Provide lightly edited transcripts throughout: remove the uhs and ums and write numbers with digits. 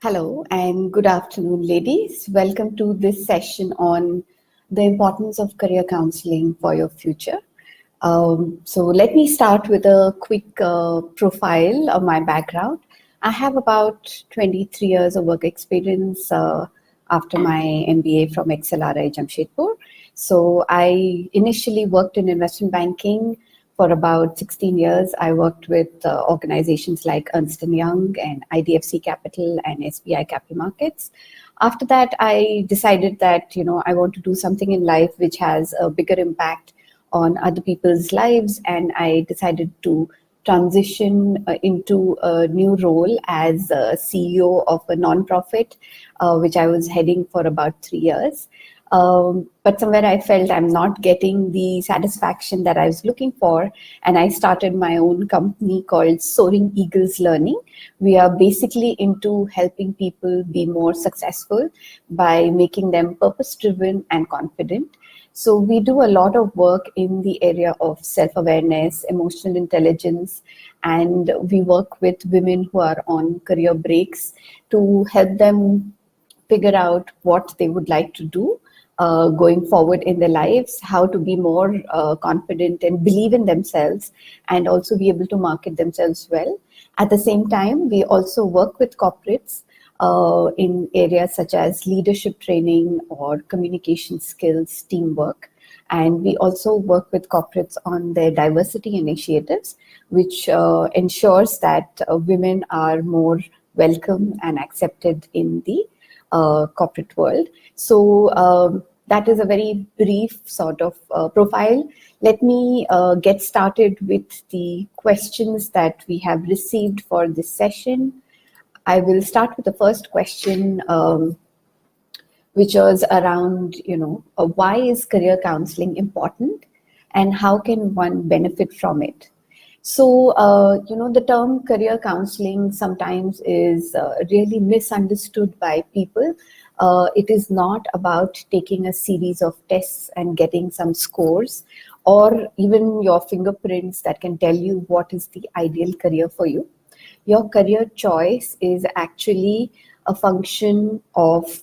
Hello and good afternoon, ladies. Welcome to this session on the importance of career counseling for your future. So let me start with a quick profile of my background. I have about 23 years of work experience after my MBA from XLRI Jamshedpur. So I initially worked in investment banking for about 16 years. I worked with organizations like Ernst & Young and IDFC Capital and SBI Capital Markets. After that, I decided that, I want to do something in life which has a bigger impact on other people's lives, and I decided to transition into a new role as a CEO of a nonprofit, which I was heading for about 3 years. But somewhere I felt I'm not getting the satisfaction that I was looking for, and I started my own company called Soaring Learning. We are basically into helping people be more successful by making them purpose-driven and confident. So we do a lot of work in the area of self-awareness, emotional intelligence, and we work with women who are on career breaks to help them figure out what they would like to do going forward in their lives, how to be more confident and believe in themselves, and also be able to market themselves well. At the same time, we also work with corporates in areas such as leadership training or communication skills, teamwork. And we also work with corporates on their diversity initiatives, which ensures that women are more welcome and accepted in the corporate world. So that is a very brief sort of profile. Let me get started with the questions that we have received for this session. I will start with the first question, which was around, why is career counseling important and how can one benefit from it? So, the term career counseling sometimes is really misunderstood by people. It is not about taking a series of tests and getting some scores or even your fingerprints that can tell you what is the ideal career for you. Your career choice is actually a function of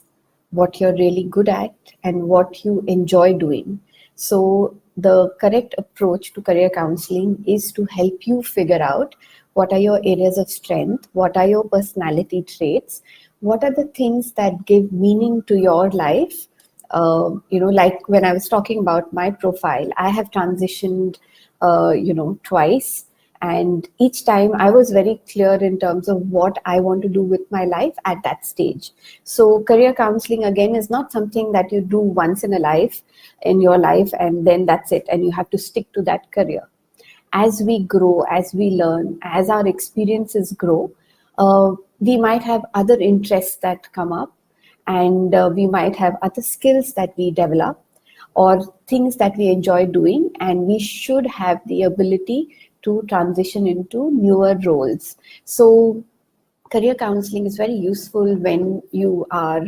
what you're really good at and what you enjoy doing. So the correct approach to career counseling is to help you figure out what are your areas of strength, what are your personality traits, what are the things that give meaning to your life. Like when I was talking about my profile, I have transitioned, twice. And each time I was very clear in terms of what I want to do with my life at that stage. So career counseling, again, is not something that you do once in your life, and then that's it. And you have to stick to that career. As we grow, as we learn, as our experiences grow, we might have other interests that come up, and we might have other skills that we develop or things that we enjoy doing, and we should have the ability to transition into newer roles. So career counseling is very useful when you are,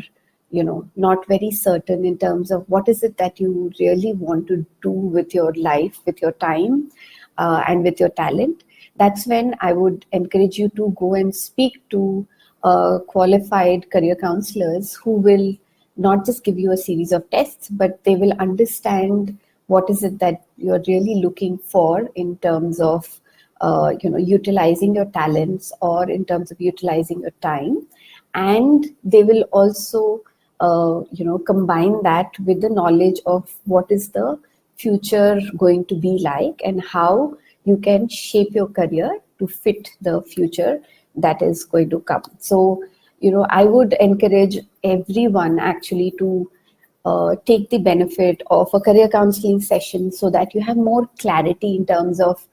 not very certain in terms of what is it that you really want to do with your life, with your time, and with your talent. That's when I would encourage you to go and speak to qualified career counselors who will not just give you a series of tests, but they will understand what is it that you're really looking for in terms of, utilizing your talents or in terms of utilizing your time. And they will also, combine that with the knowledge of what is the future going to be like and how you can shape your career to fit the future that is going to come. So, I would encourage everyone actually to take the benefit of a career counseling session so that you have more clarity in terms of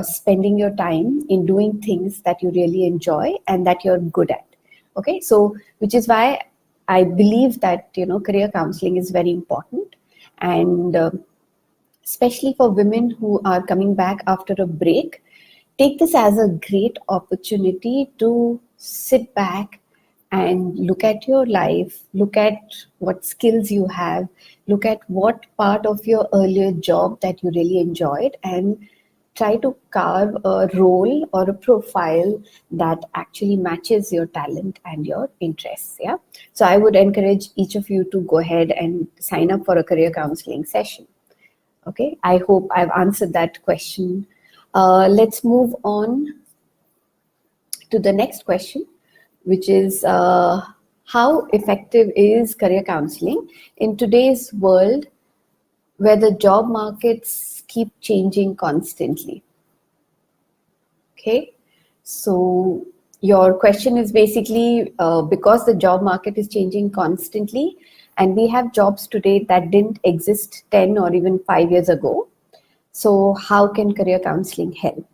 spending your time in doing things that you really enjoy and that you're good at. Okay, so which is why I believe that career counseling is very important, and especially for women who are coming back after a break, take this as a great opportunity to sit back and look at your life, look at what skills you have, look at what part of your earlier job that you really enjoyed, and try to carve a role or a profile that actually matches your talent and your interests. Yeah. So I would encourage each of you to go ahead and sign up for a career counseling session. Okay. I hope I've answered that question. Let's move on to the next question, which is how effective is career counseling in today's world where the job markets keep changing constantly? Okay, so your question is basically because the job market is changing constantly and we have jobs today that didn't exist 10 or even 5 years ago. So how can career counseling help?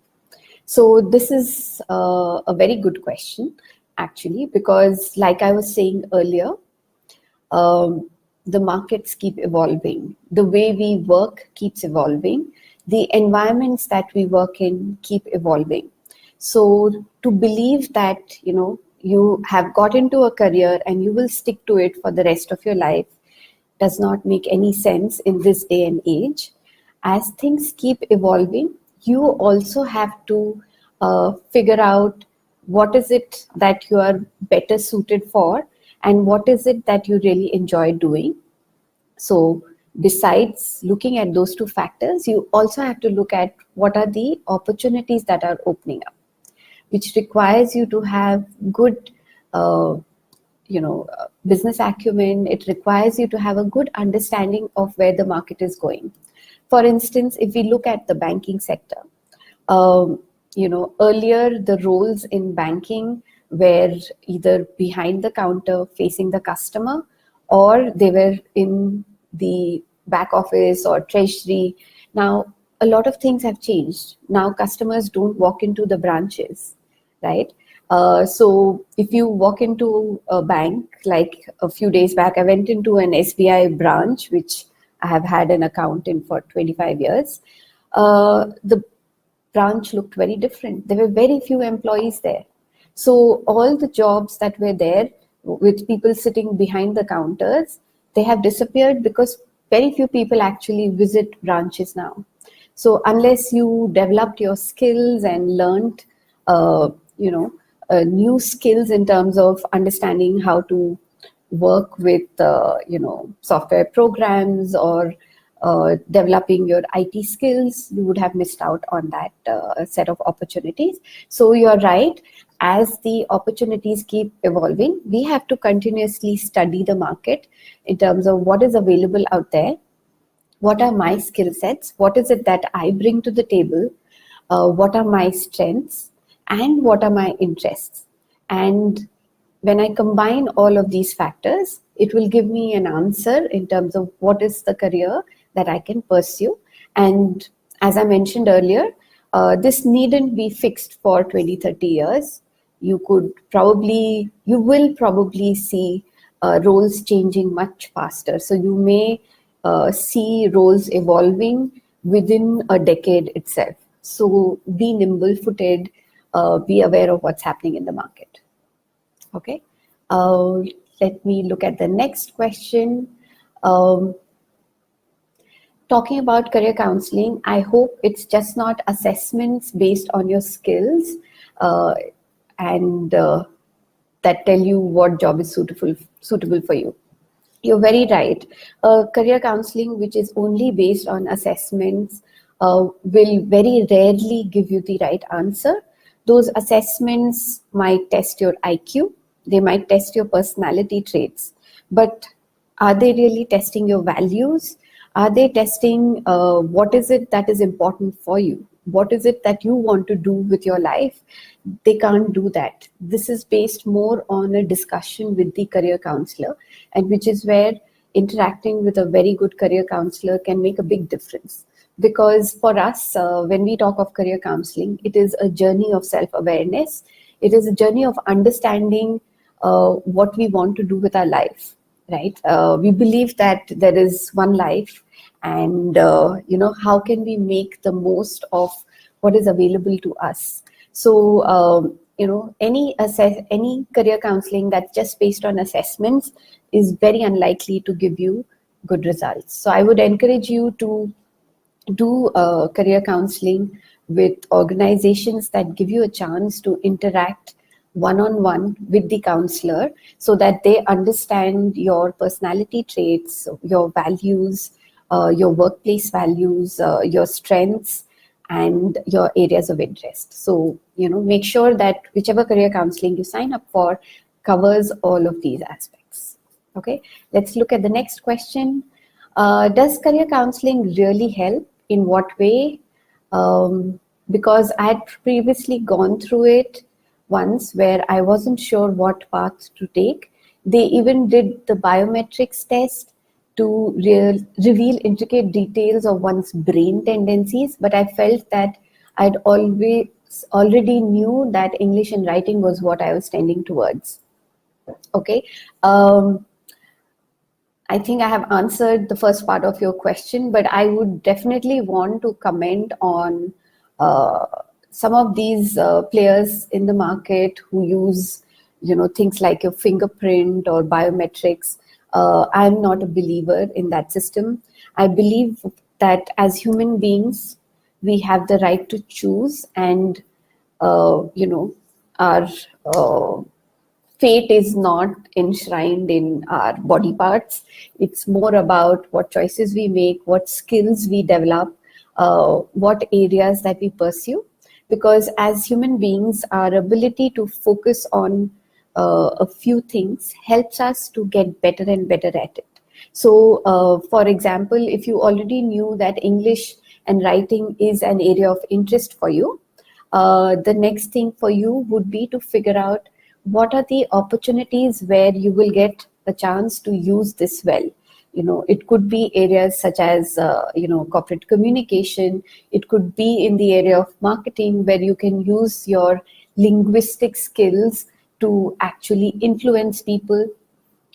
So this is a very good question, actually, because like I was saying earlier, the markets keep evolving. The way we work keeps evolving. The environments that we work in keep evolving. So to believe that, you have got into a career and you will stick to it for the rest of your life does not make any sense in this day and age. As things keep evolving, you also have to figure out what is it that you are better suited for and what is it that you really enjoy doing. So besides looking at those two factors, you also have to look at what are the opportunities that are opening up, which requires you to have good business acumen. It requires you to have a good understanding of where the market is going. For instance, if we look at the banking sector, earlier the roles in banking were either behind the counter facing the customer, or they were in the back office or treasury. Now, a lot of things have changed. Now, customers don't walk into the branches, right? So if you walk into a bank, like a few days back, I went into an SBI branch, which I have had an account in for 25 years. The branch looked very different. There were very few employees there. So all the jobs that were there with people sitting behind the counters, they have disappeared because very few people actually visit branches now. So unless you developed your skills and learned, new skills in terms of understanding how to work with, software programs or developing your IT skills, you would have missed out on that set of opportunities. So you're right. As the opportunities keep evolving, we have to continuously study the market in terms of what is available out there. What are my skill sets? What is it that I bring to the table? What are my strengths? And what are my interests? And when I combine all of these factors, it will give me an answer in terms of what is the career that I can pursue. And as I mentioned earlier, this needn't be fixed for 20, 30 years. You will probably see roles changing much faster. So you may see roles evolving within a decade itself. So be nimble-footed, be aware of what's happening in the market. Okay, let me look at the next question. Talking about career counseling, I hope it's just not assessments based on your skills and that tell you what job is suitable for you. You're very right. Career counseling, which is only based on assessments, will very rarely give you the right answer. Those assessments might test your IQ, they might test your personality traits, but are they really testing your values? Are they testing what is it that is important for you? What is it that you want to do with your life? They can't do that. This is based more on a discussion with the career counselor, and which is where interacting with a very good career counselor can make a big difference. Because for us, when we talk of career counseling, it is a journey of self-awareness. It is a journey of understanding what we want to do with our life, right? We believe that there is one life, and how can we make the most of what is available to us? So any career counseling that's just based on assessments is very unlikely to give you good results. So I would encourage you to do career counseling with organizations that give you a chance to interact one-on-one with the counselor so that they understand your personality traits, your values, your workplace values, your strengths, and your areas of interest. So, make sure that whichever career counseling you sign up for covers all of these aspects. Okay, let's look at the next question. Does career counseling really help? In what way? Because I had previously gone through it once where I wasn't sure what path to take. They even did the biometrics test to reveal intricate details of one's brain tendencies, but I felt that I'd already knew that English and writing was what I was tending towards. Okay. I think I have answered the first part of your question, but I would definitely want to comment on some of these players in the market who use, things like your fingerprint or biometrics. I'm not a believer in that system. I believe that as human beings, we have the right to choose, and our fate is not enshrined in our body parts. It's more about what choices we make, what skills we develop, what areas that we pursue. Because as human beings, our ability to focus on a few things helps us to get better and better at it. So, for example, if you already knew that English and writing is an area of interest for you, the next thing for you would be to figure out what are the opportunities where you will get a chance to use this well. It could be areas such as, corporate communication. It could be in the area of marketing where you can use your linguistic skills to actually influence people.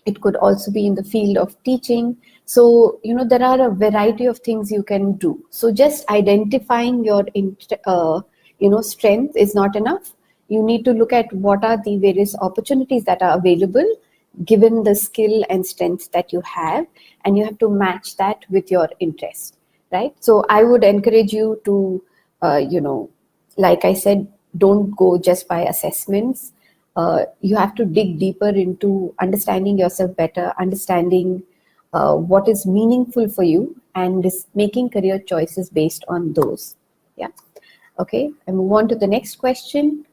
It could also be in the field of teaching. So, there are a variety of things you can do. So just identifying your, strength is not enough. You need to look at what are the various opportunities that are available given the skill and strength that you have, and you have to match that with your interest, right? So I would encourage you to, like I said, don't go just by assessments. You have to dig deeper into understanding yourself better, understanding what is meaningful for you, and making career choices based on those. Yeah. Okay, I move on to the next question.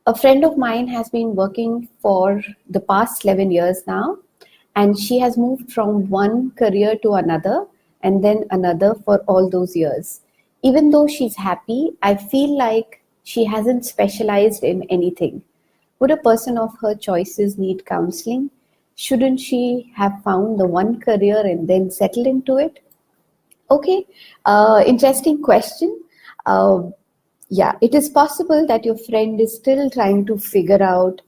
A friend of mine has been working for the past 11 years now, and she has moved from one career to another and then another for all those years. Even though she's happy, I feel like she hasn't specialized in anything. Would a person of her choices need counseling? Shouldn't she have found the one career and then settle into it? Okay, interesting question. Yeah, it is possible that your friend is still trying to figure out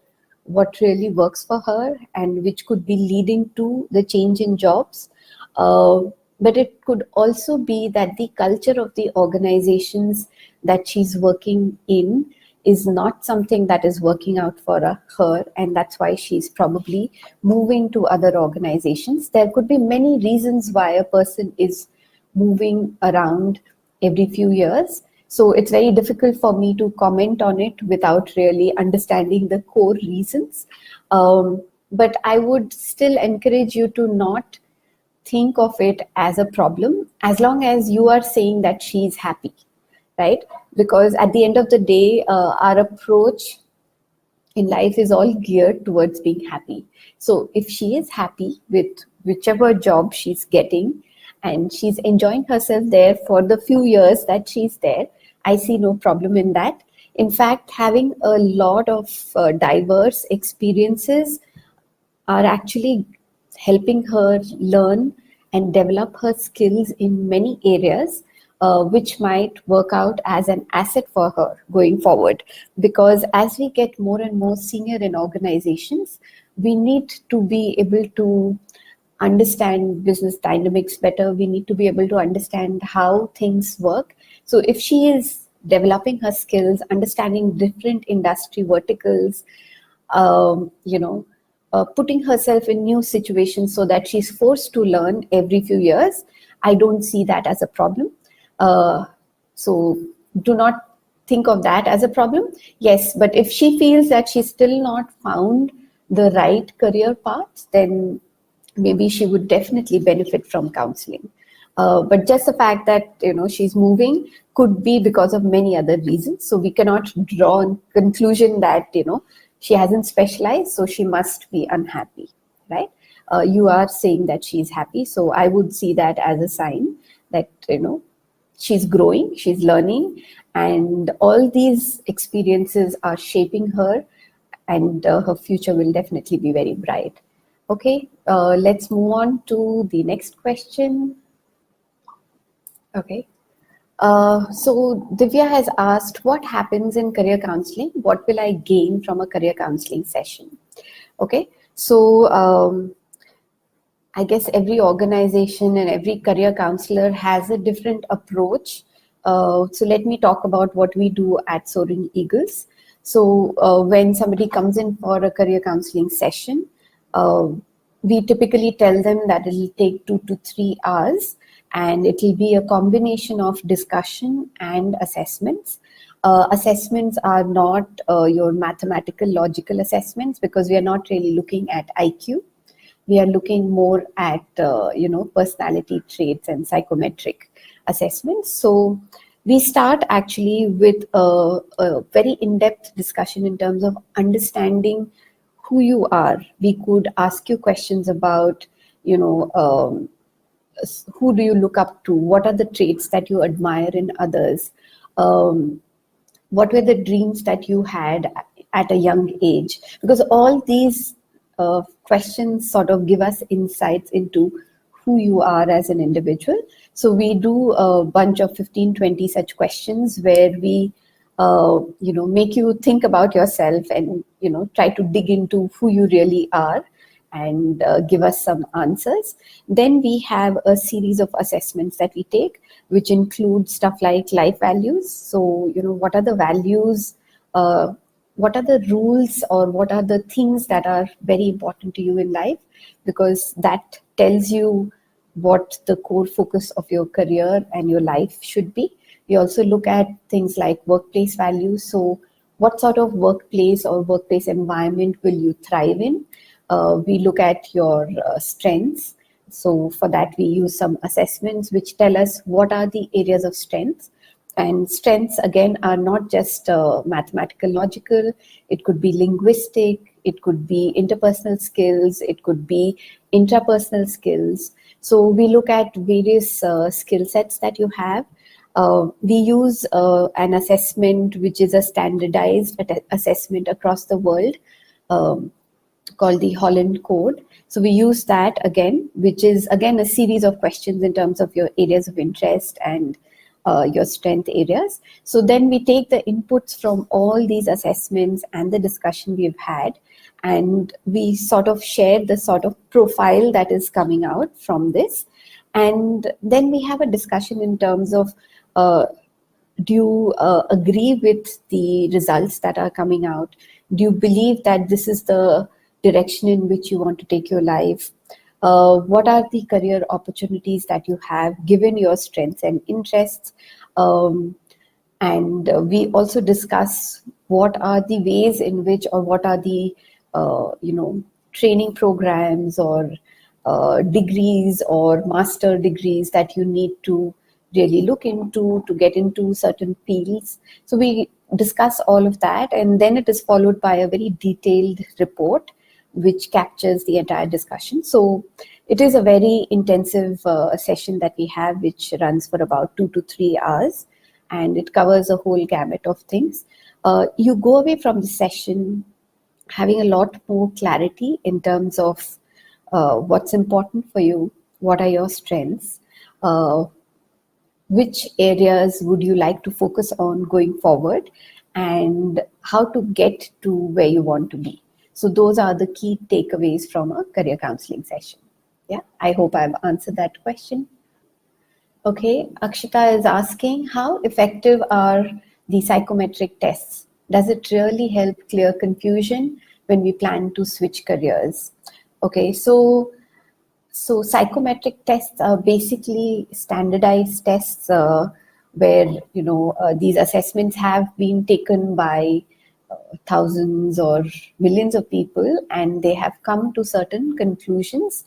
what really works for her and which could be leading to the change in jobs. But it could also be that the culture of the organizations that she's working in is not something that is working out for her, and that's why she's probably moving to other organizations. There could be many reasons why a person is moving around every few years. So it's very difficult for me to comment on it without really understanding the core reasons. But I would still encourage you to not think of it as a problem as long as you are saying that she's happy, right? Because at the end of the day, our approach in life is all geared towards being happy. So if she is happy with whichever job she's getting and she's enjoying herself there for the few years that she's there, I see no problem in that. In fact, having a lot of diverse experiences are actually helping her learn and develop her skills in many areas, which might work out as an asset for her going forward. Because as we get more and more senior in organizations, we need to be able to understand business dynamics better. We need to be able to understand how things work. So if she is developing her skills, understanding different industry verticals, putting herself in new situations so that she's forced to learn every few years, I don't see that as a problem. So do not think of that as a problem. Yes, but if she feels that she's still not found the right career path, then maybe she would definitely benefit from counseling. But just the fact that she's moving could be because of many other reasons. So we cannot draw a conclusion that she hasn't specialized, so she must be unhappy, right? You are saying that she's happy, so I would see that as a sign that she's growing, she's learning, and all these experiences are shaping her, and her future will definitely be very bright. Okay, let's move on to the next question. Okay. So Divya has asked, what happens in career counseling? What will I gain from a career counseling session? Okay, so I guess every organization and every career counselor has a different approach. So let me talk about what we do at Soaring Eagles. So when somebody comes in for a career counseling session, uh, we typically tell them that it will take 2 to 3 hours, and it will be a combination of discussion and assessments. Assessments are not your mathematical, logical assessments, because we are not really looking at IQ. We are looking more at personality traits and psychometric assessments. So we start actually with a very in-depth discussion in terms of understanding who you are. We could ask you questions about who do you look up to, what are the traits that you admire in others, what were the dreams that you had at a young age, because all these questions sort of give us insights into who you are as an individual. So we do a bunch of 15-20 such questions where we make you think about yourself and try to dig into who you really are, and give us some answers. Then we have a series of assessments that we take, which include stuff like life values. So, what are the values, what are the rules, or what are the things that are very important to you in life, because that tells you what the core focus of your career and your life should be. We also look at things like workplace values. So, what sort of workplace or workplace environment will you thrive in? We look at your strengths. So for that, we use some assessments which tell us what are the areas of strengths. And strengths, again, are not just mathematical, logical. It could be linguistic. It could be interpersonal skills. It could be intrapersonal skills. So we look at various skill sets that you have. We use an assessment which is a standardized assessment across the world, called the Holland Code. So we use that again, which is again a series of questions in terms of your areas of interest and your strength areas. So then we take the inputs from all these assessments and the discussion we've had, and we sort of share the sort of profile that is coming out from this. And then we have a discussion in terms of do you agree with the results that are coming out? Do you believe that this is the direction in which you want to take your life? What are the career opportunities that you have given your strengths and interests? And we also discuss what are the ways in which, or what are the training programs or degrees or master degrees that you need to really look into to get into certain fields. So we discuss all of that, and then it is followed by a very detailed report which captures the entire discussion. So it is a very intensive session that we have, which runs for about 2 to 3 hours, and it covers a whole gamut of things. You go away from the session having a lot more clarity in terms of what's important for you, what are your strengths, which areas would you like to focus on going forward, and how to get to where you want to be. So those are the key takeaways from a career counseling session. Yeah, I hope I've answered that question. Okay, Akshita is asking, how effective are the psychometric tests? Does it really help clear confusion when we plan to switch careers? Okay, so psychometric tests are basically standardized tests where these assessments have been taken by thousands or millions of people, and they have come to certain conclusions.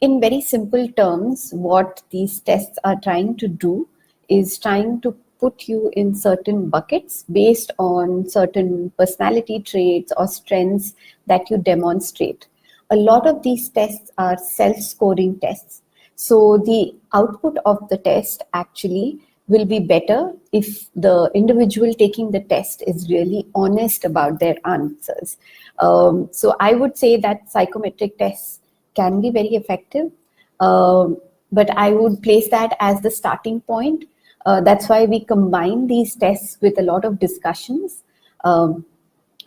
In very simple terms, what these tests are trying to do is trying to put you in certain buckets based on certain personality traits or strengths that you demonstrate. A lot of these tests are self-scoring tests. So the output of the test actually will be better if the individual taking the test is really honest about their answers. So I would say that psychometric tests can be very effective, but I would place that as the starting point. That's why we combine these tests with a lot of discussions,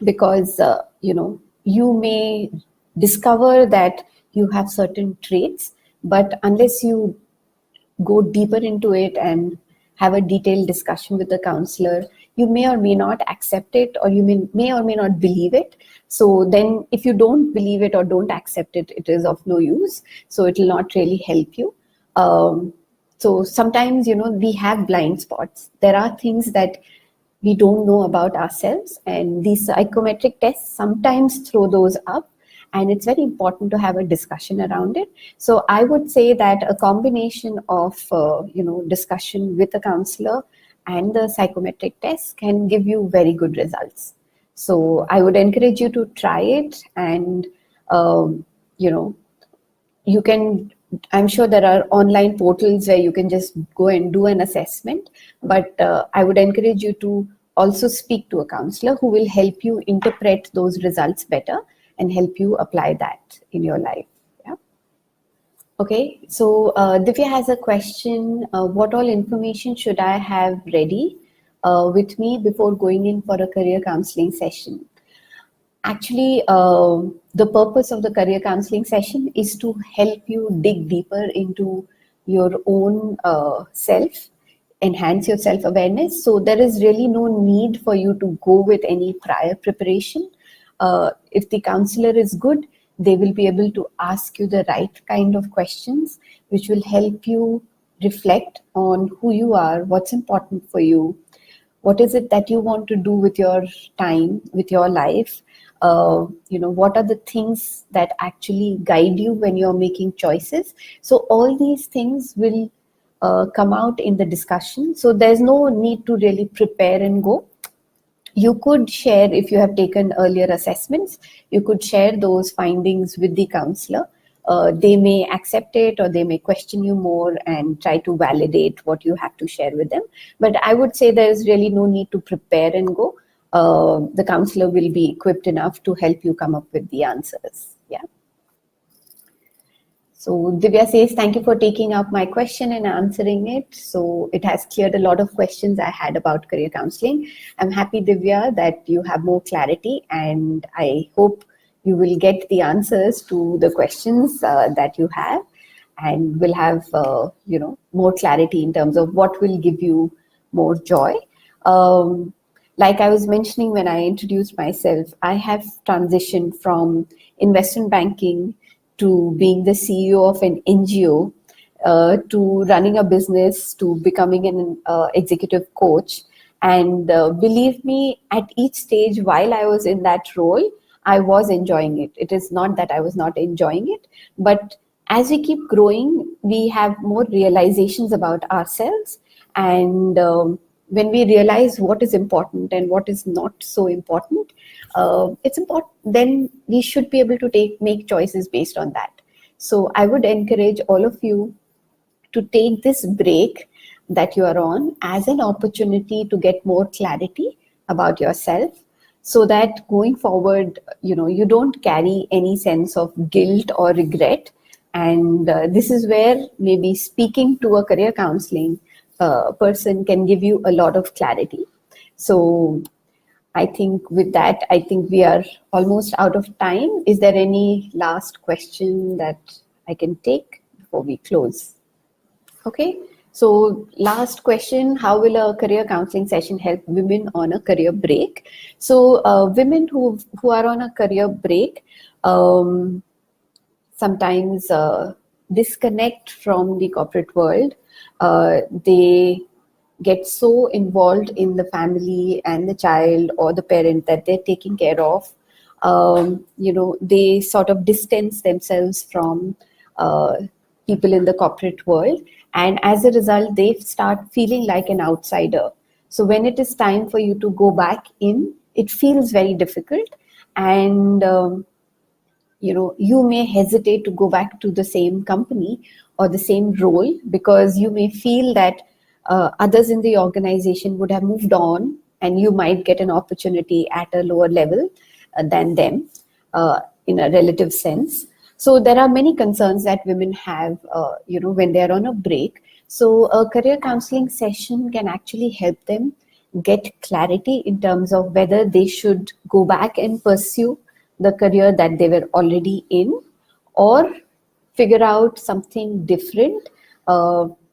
because you may discover that you have certain traits, but unless you go deeper into it and have a detailed discussion with the counselor, you may or may not accept it, or you may or may not believe it. So then if you don't believe it or don't accept it, it is of no use. So it will not really help you. So sometimes, we have blind spots. There are things that we don't know about ourselves, and these psychometric tests sometimes throw those up, and it's very important to have a discussion around it. So I would say that a combination of discussion with a counselor and the psychometric test can give you very good results. So I would encourage you to try it, and you can, I'm sure there are online portals where you can just go and do an assessment, but I would encourage you to also speak to a counselor who will help you interpret those results better and help you apply that in your life. Yeah. Okay, so Divya has a question. What all information should I have ready with me before going in for a career counseling session? Actually, the purpose of the career counseling session is to help you dig deeper into your own self, enhance your self-awareness. So there is really no need for you to go with any prior preparation. If the counselor is good, they will be able to ask you the right kind of questions, which will help you reflect on who you are, what's important for you, what is it that you want to do with your time, with your life. What are the things that actually guide you when you're making choices. So all these things will come out in the discussion. So there's no need to really prepare and go. You could share, if you have taken earlier assessments, you could share those findings with the counselor. They may accept it, or they may question you more and try to validate what you have to share with them. But I would say there is really no need to prepare and go. The counselor will be equipped enough to help you come up with the answers. Yeah. So Divya says, thank you for taking up my question and answering it. So it has cleared a lot of questions I had about career counseling. I'm happy, Divya, that you have more clarity, and I hope you will get the answers to the questions that you have, and will have more clarity in terms of what will give you more joy. Like I was mentioning when I introduced myself, I have transitioned from investment banking to being the CEO of an NGO, to running a business, to becoming an executive coach. And believe me, at each stage while I was in that role, I was enjoying it. It is not that I was not enjoying it, but as we keep growing, we have more realizations about ourselves. And when we realize what is important and what is not so important, it's important, then we should be able to make choices based on that. So I would encourage all of you to take this break that you are on as an opportunity to get more clarity about yourself, so that going forward, you don't carry any sense of guilt or regret. And this is where maybe speaking to a career counseling person can give you a lot of clarity. So I think with that, I think we are almost out of time. Is there any last question that I can take before we close? Okay. So last question, how will a career counseling session help women on a career break? So women who are on a career break, sometimes disconnect from the corporate world. They get so involved in the family and the child or the parent that they're taking care of. They sort of distance themselves from people in the corporate world, and as a result they start feeling like an outsider. So when it is time for you to go back in, it feels very difficult, and you may hesitate to go back to the same company or the same role, because you may feel that others in the organization would have moved on and you might get an opportunity at a lower level than them, in a relative sense. So there are many concerns that women have, when they're on a break. So a career counseling session can actually help them get clarity in terms of whether they should go back and pursue the career that they were already in, or figure out something different,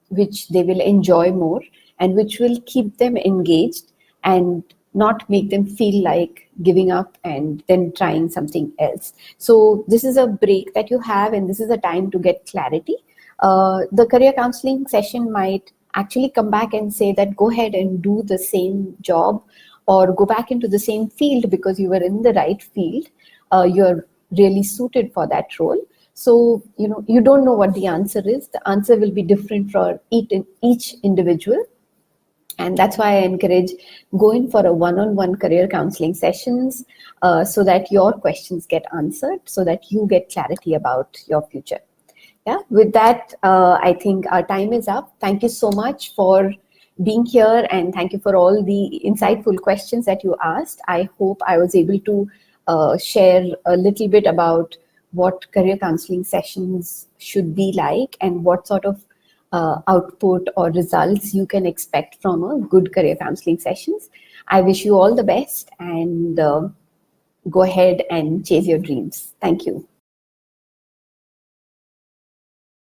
which they will enjoy more and which will keep them engaged and not make them feel like giving up and then trying something else. So this is a break that you have, and this is a time to get clarity. The career counseling session might actually come back and say that go ahead and do the same job or go back into the same field because you were in the right field. You're really suited for that role. So, you don't know what the answer is. The answer will be different for each individual. And that's why I encourage going for a one-on-one career counseling sessions, so that your questions get answered, so that you get clarity about your future. Yeah, with that, I think our time is up. Thank you so much for being here, and thank you for all the insightful questions that you asked. I hope I was able to share a little bit about what career counseling sessions should be like and what sort of output or results you can expect from a good career counseling sessions. I wish you all the best, and go ahead and chase your dreams. Thank you.